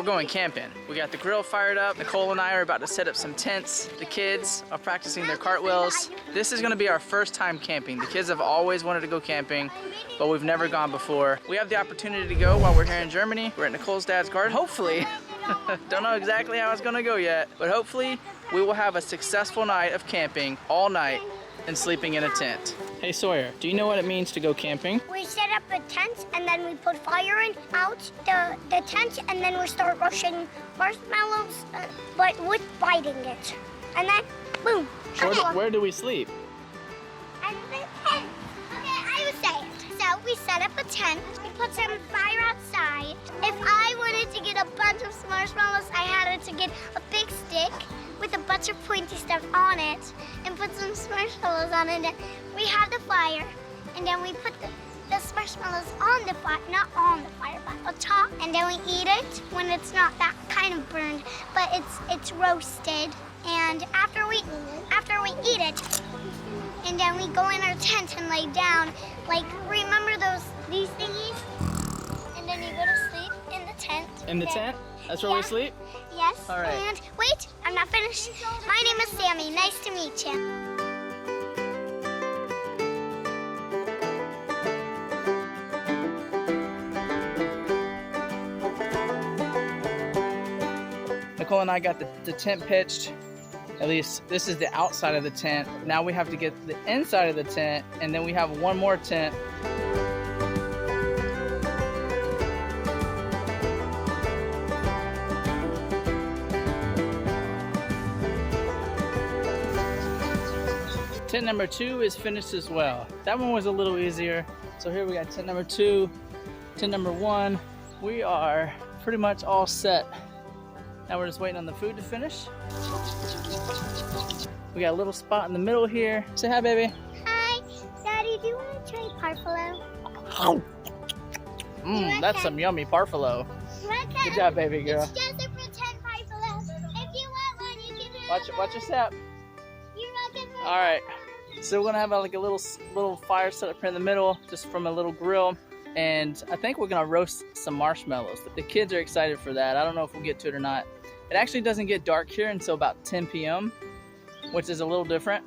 we're going camping. We got the grill fired up. Nicole and I are about to set up some tents. The kids are practicing their cartwheels. This is gonna be our first time camping. The kids have always wanted to go camping, but we've never gone before. We have the opportunity to go while we're here in Germany. We're at Nicole's dad's garden. Hopefully, don't know exactly how it's gonna go yet, but hopefully we will have a successful night of camping all night and sleeping in a tent. Hey Sawyer, do you know what it means to go camping? We set up a tent and then we put fire in out the tent and then we start roasting marshmallows, but with biting it. And then, boom. Where do we sleep? And the tent. Okay, I would say it. So we set up a tent, we put some fire outside. If I wanted to get a bunch of marshmallows, I had to get a big stick with a bunch of pointy stuff on it and put some marshmallows on it. And we have the fire, and then we put the marshmallows on the fire, not on the fire, but on top, and then we eat it when it's not that kind of burned, but it's roasted. And after we eat it, and then we go in our tent and lay down. Like, remember these thingies? And then you go to sleep in the tent. In the tent? That's where we sleep? Yes. All right. And wait, I'm not finished. My name is Sammy. Nice to meet you. Nicole and I got the tent pitched. At least this is the outside of the tent. Now we have to get the inside of the tent, and then we have one more tent. Tent number 2 is finished as well. That one was a little easier. So here we got tent number 2, tent number 1. We are pretty much all set. Now we're just waiting on the food to finish. We got a little spot in the middle here. Say hi, baby. Hi. Daddy, do you want to try parfalo? That's some yummy parfalo. Good job, baby girl. It's just a pretend parfalo. If you want one, you can have Watch your step. You're welcome. All right. So we're gonna have like a little fire set up here in the middle, just from a little grill. And I think we're gonna roast some marshmallows. The kids are excited for that. I don't know if we'll get to it or not. It actually doesn't get dark here until about 10 p.m., which is a little different.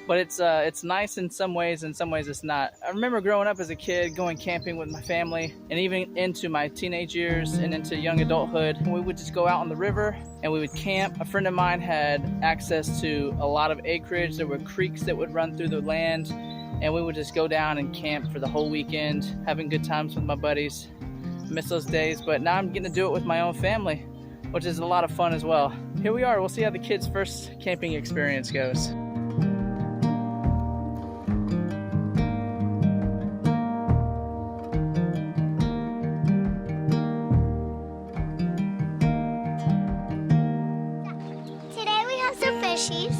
But it's nice in some ways it's not. I remember growing up as a kid, going camping with my family, and even into my teenage years and into young adulthood. We would just go out on the river and we would camp. A friend of mine had access to a lot of acreage. There were creeks that would run through the land, and we would just go down and camp for the whole weekend, having good times with my buddies. I miss those days, but now I'm getting to do it with my own family, which is a lot of fun as well. Here we are. We'll see how the kids' first camping experience goes. Today we have some fishies.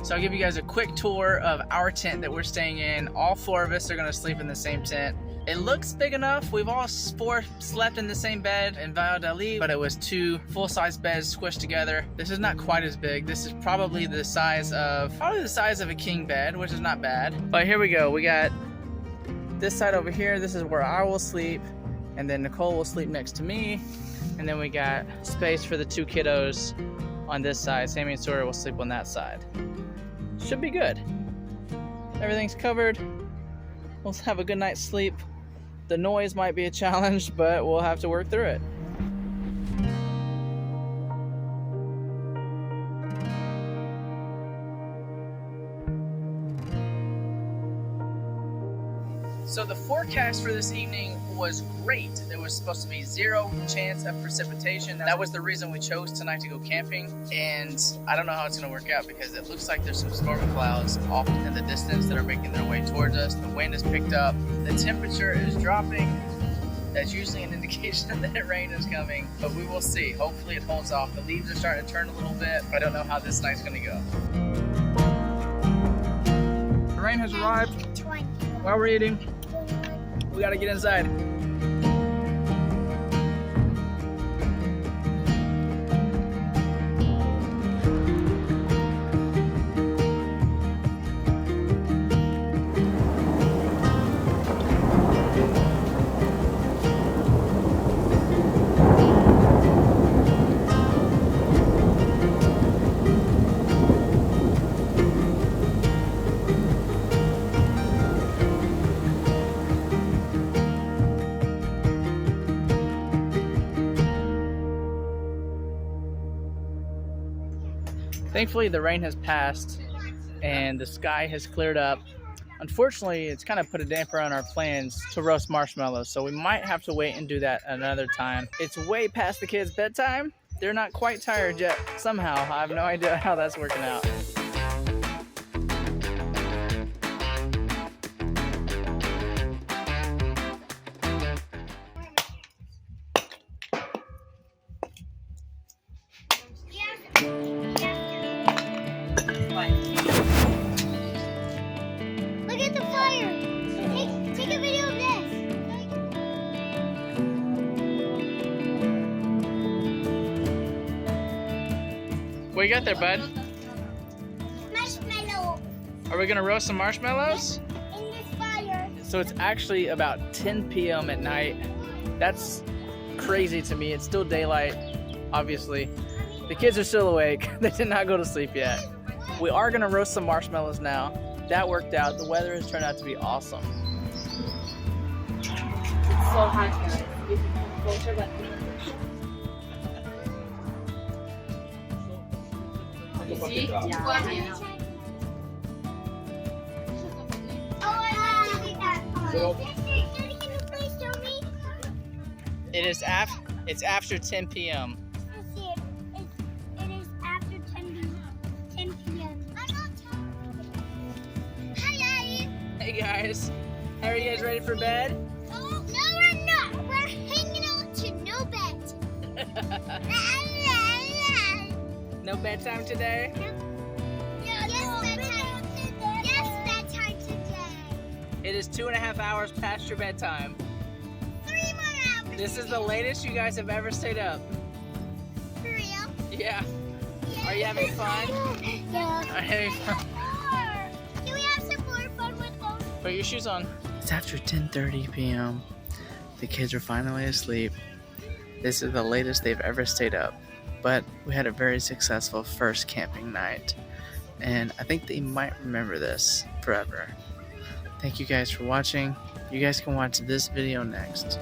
So I'll give you guys a quick tour of our tent that we're staying in. All 4 of us are gonna sleep in the same tent. It looks big enough. We've all 4 slept in the same bed in Valladolid, but it was 2 full-size beds squished together. This is not quite as big. This is probably the size of a king bed, which is not bad. But here we go. We got this side over here. This is where I will sleep, and then Nicole will sleep next to me. And then we got space for the 2 kiddos on this side. Sammy and Sawyer will sleep on that side. Should be good. Everything's covered. We'll have a good night's sleep. The noise might be a challenge, but we'll have to work through it. So the forecast for this evening was great. There was supposed to be 0 chance of precipitation. That was the reason we chose tonight to go camping. And I don't know how it's gonna work out because it looks like there's some storm clouds off in the distance that are making their way towards us. The wind has picked up. The temperature is dropping. That's usually an indication that rain is coming, but we will see. Hopefully it holds off. The leaves are starting to turn a little bit. I don't know how this night's gonna go. The rain has arrived. While we're eating, we gotta get inside. Thankfully, the rain has passed and the sky has cleared up. Unfortunately, it's kind of put a damper on our plans to roast marshmallows, so we might have to wait and do that another time. It's way past the kids' bedtime. They're not quite tired yet somehow. I have no idea how that's working out. Look at the fire. Take a video of this. What you got there, bud? Marshmallow Are we gonna roast some marshmallows? in this fire. So it's actually about 10 p.m. at night. That's crazy to me. It's still daylight, obviously. The kids are still awake. They did not go to sleep yet. We are gonna roast some marshmallows now. That worked out. The weather has turned out to be awesome. It's so hot here. You see? Yeah. Oh, I like to see that part. Daddy, can you please show me? It's after 10 p.m. I see it. It is after 10 p.m. I'm not tired. Hi, Daddy. Hey guys, how are you guys ready for bed? Oh, no, we're not. We're hanging out to no bed. No bedtime today? Yes, bedtime today. It is 2.5 hours past your bedtime. 3 more hours. This is the latest you guys have ever stayed up. For real? Yeah. Are you having fun? Yeah. Are you having fun? Can we have some more fun with those? Put your shoes on. It's after 10:30 p.m. The kids are finally asleep. This is the latest they've ever stayed up. But we had a very successful first camping night. And I think they might remember this forever. Thank you guys for watching. You guys can watch this video next.